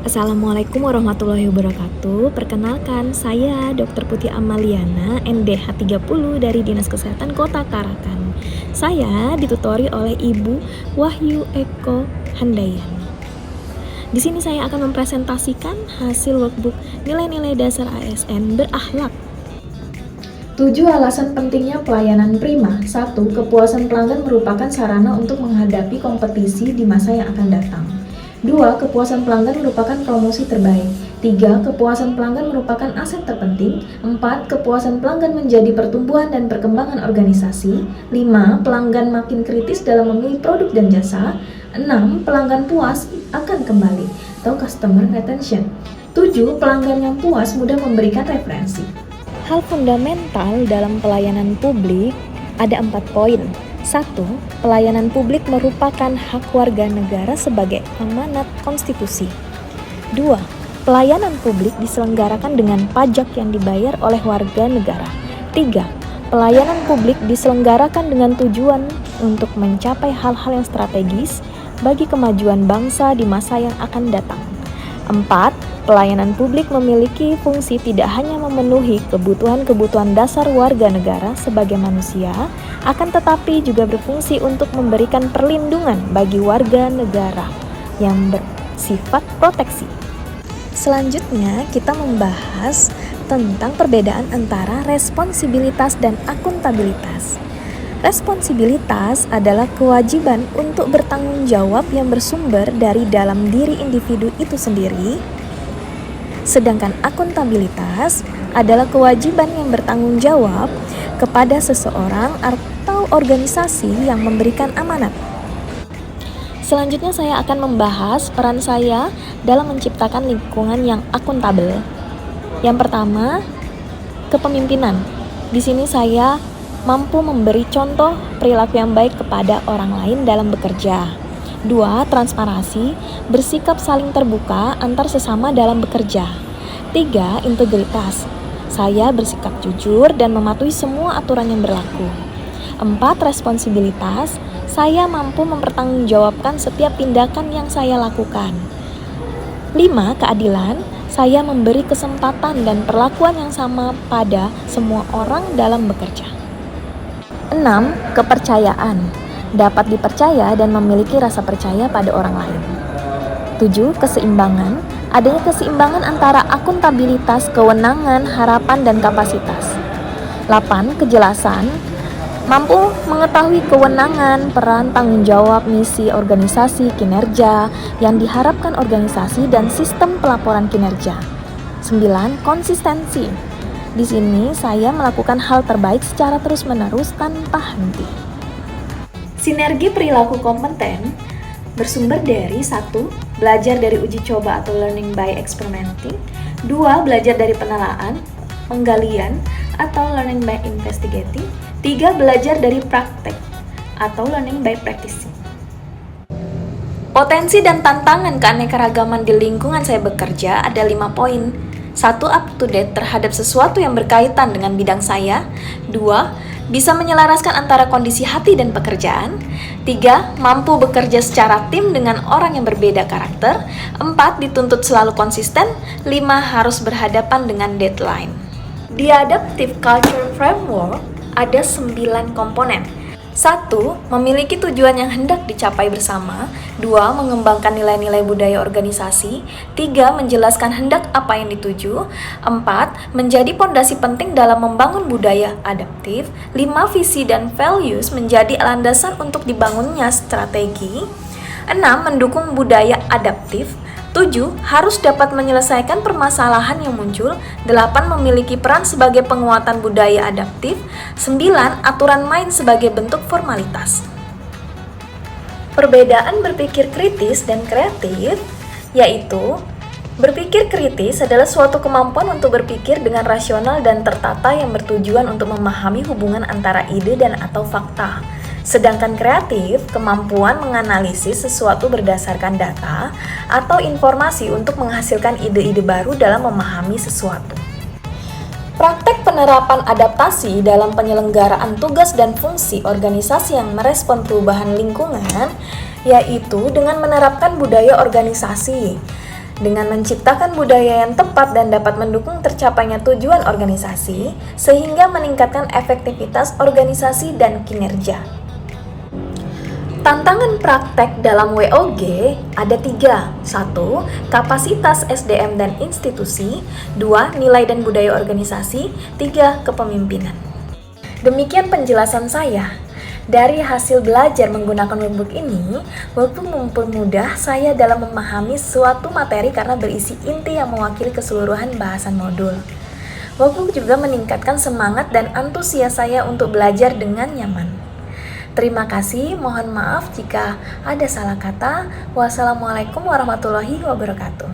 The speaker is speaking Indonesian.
Assalamualaikum warahmatullahi wabarakatuh. Perkenalkan, saya Dr. Putih Amaliana, NDH 30 dari Dinas Kesehatan Kota Tarakan. Saya ditutori oleh Ibu Wahyu Eko Handayani. Di sini saya akan mempresentasikan hasil workbook nilai-nilai dasar ASN berakhlak. 7 alasan pentingnya pelayanan prima. 1. Kepuasan pelanggan merupakan sarana untuk menghadapi kompetisi di masa yang akan datang. 2. Kepuasan pelanggan merupakan promosi terbaik. 3. Kepuasan pelanggan merupakan aset terpenting. 4. Kepuasan pelanggan menjadi pertumbuhan dan perkembangan organisasi. 5. Pelanggan makin kritis dalam memilih produk dan jasa. 6. Pelanggan puas akan kembali atau customer retention. 7. Pelanggan yang puas mudah memberikan referensi. Hal fundamental dalam pelayanan publik ada 4 poin. 1. Pelayanan publik merupakan hak warga negara sebagai amanat konstitusi. 2. Pelayanan publik diselenggarakan dengan pajak yang dibayar oleh warga negara. 3. Pelayanan publik diselenggarakan dengan tujuan untuk mencapai hal-hal yang strategis bagi kemajuan bangsa di masa yang akan datang. 4. Pelayanan publik memiliki fungsi tidak hanya memenuhi kebutuhan-kebutuhan dasar warga negara sebagai manusia, akan tetapi juga berfungsi untuk memberikan perlindungan bagi warga negara yang bersifat proteksi. Selanjutnya, kita membahas tentang perbedaan antara responsibilitas dan akuntabilitas. Responsibilitas adalah kewajiban untuk bertanggung jawab yang bersumber dari dalam diri individu itu sendiri. Sedangkan akuntabilitas adalah kewajiban yang bertanggung jawab kepada seseorang atau organisasi yang memberikan amanat. Selanjutnya saya akan membahas peran saya dalam menciptakan lingkungan yang akuntabel. Yang pertama, kepemimpinan. Di sini saya mampu memberi contoh perilaku yang baik kepada orang lain dalam bekerja. 2. Transparansi, bersikap saling terbuka antar sesama dalam bekerja. 3. Integritas, saya bersikap jujur dan mematuhi semua aturan yang berlaku. 4. Responsibilitas, saya mampu mempertanggungjawabkan setiap tindakan yang saya lakukan. 5. Keadilan, saya memberi kesempatan dan perlakuan yang sama pada semua orang dalam bekerja. 6. Kepercayaan, dapat dipercaya dan memiliki rasa percaya pada orang lain. 7. Keseimbangan, adanya keseimbangan antara akuntabilitas, kewenangan, harapan, dan kapasitas. 8. Kejelasan, mampu mengetahui kewenangan, peran, tanggung jawab, misi organisasi, kinerja yang diharapkan organisasi, dan sistem pelaporan kinerja. 9. Konsistensi, di sini saya melakukan hal terbaik secara terus-menerus tanpa henti. Sinergi perilaku kompeten bersumber dari 1. Belajar dari uji coba atau learning by experimenting. 2. Belajar dari penelaan, penggalian atau learning by investigating. 3. Belajar dari praktek atau learning by practicing. Potensi dan tantangan keanekaragaman di lingkungan saya bekerja ada 5 poin. 1. Up to date terhadap sesuatu yang berkaitan dengan bidang saya. 2. Bisa menyelaraskan antara kondisi hati dan pekerjaan. 3. Mampu bekerja secara tim dengan orang yang berbeda karakter. 4. Dituntut selalu konsisten. 5. Harus berhadapan dengan deadline. Di Adaptive Culture Framework ada 9 komponen. 1. Memiliki tujuan yang hendak dicapai bersama. 2. Mengembangkan nilai-nilai budaya organisasi. 3. Menjelaskan hendak apa yang dituju. 4. Menjadi pondasi penting dalam membangun budaya adaptif. 5. Visi dan values menjadi landasan untuk dibangunnya strategi. 6. Mendukung budaya adaptif. 7. Harus dapat menyelesaikan permasalahan yang muncul. 8. Memiliki peran sebagai penguatan budaya adaptif. 9. Aturan main sebagai bentuk formalitas. Perbedaan berpikir kritis dan kreatif, yaitu berpikir kritis adalah suatu kemampuan untuk berpikir dengan rasional dan tertata yang bertujuan untuk memahami hubungan antara ide dan atau fakta. Sedangkan kreatif, kemampuan menganalisis sesuatu berdasarkan data atau informasi untuk menghasilkan ide-ide baru dalam memahami sesuatu. Praktek penerapan adaptasi dalam penyelenggaraan tugas dan fungsi organisasi yang merespon perubahan lingkungan, yaitu dengan menerapkan budaya organisasi. dengan menciptakan budaya yang tepat dan dapat mendukung tercapainya tujuan organisasi, sehingga meningkatkan efektivitas organisasi dan kinerja. Tantangan praktek dalam WOG ada 3. 1. Kapasitas SDM dan institusi. 2. Nilai dan budaya organisasi. 3. Kepemimpinan. Demikian penjelasan saya. Dari hasil belajar menggunakan workbook ini, workbook mempermudah saya dalam memahami suatu materi karena berisi inti yang mewakili keseluruhan bahasan modul. Workbook juga meningkatkan semangat dan antusias saya untuk belajar dengan nyaman. Terima kasih, mohon maaf jika ada salah kata. Wassalamualaikum warahmatullahi wabarakatuh.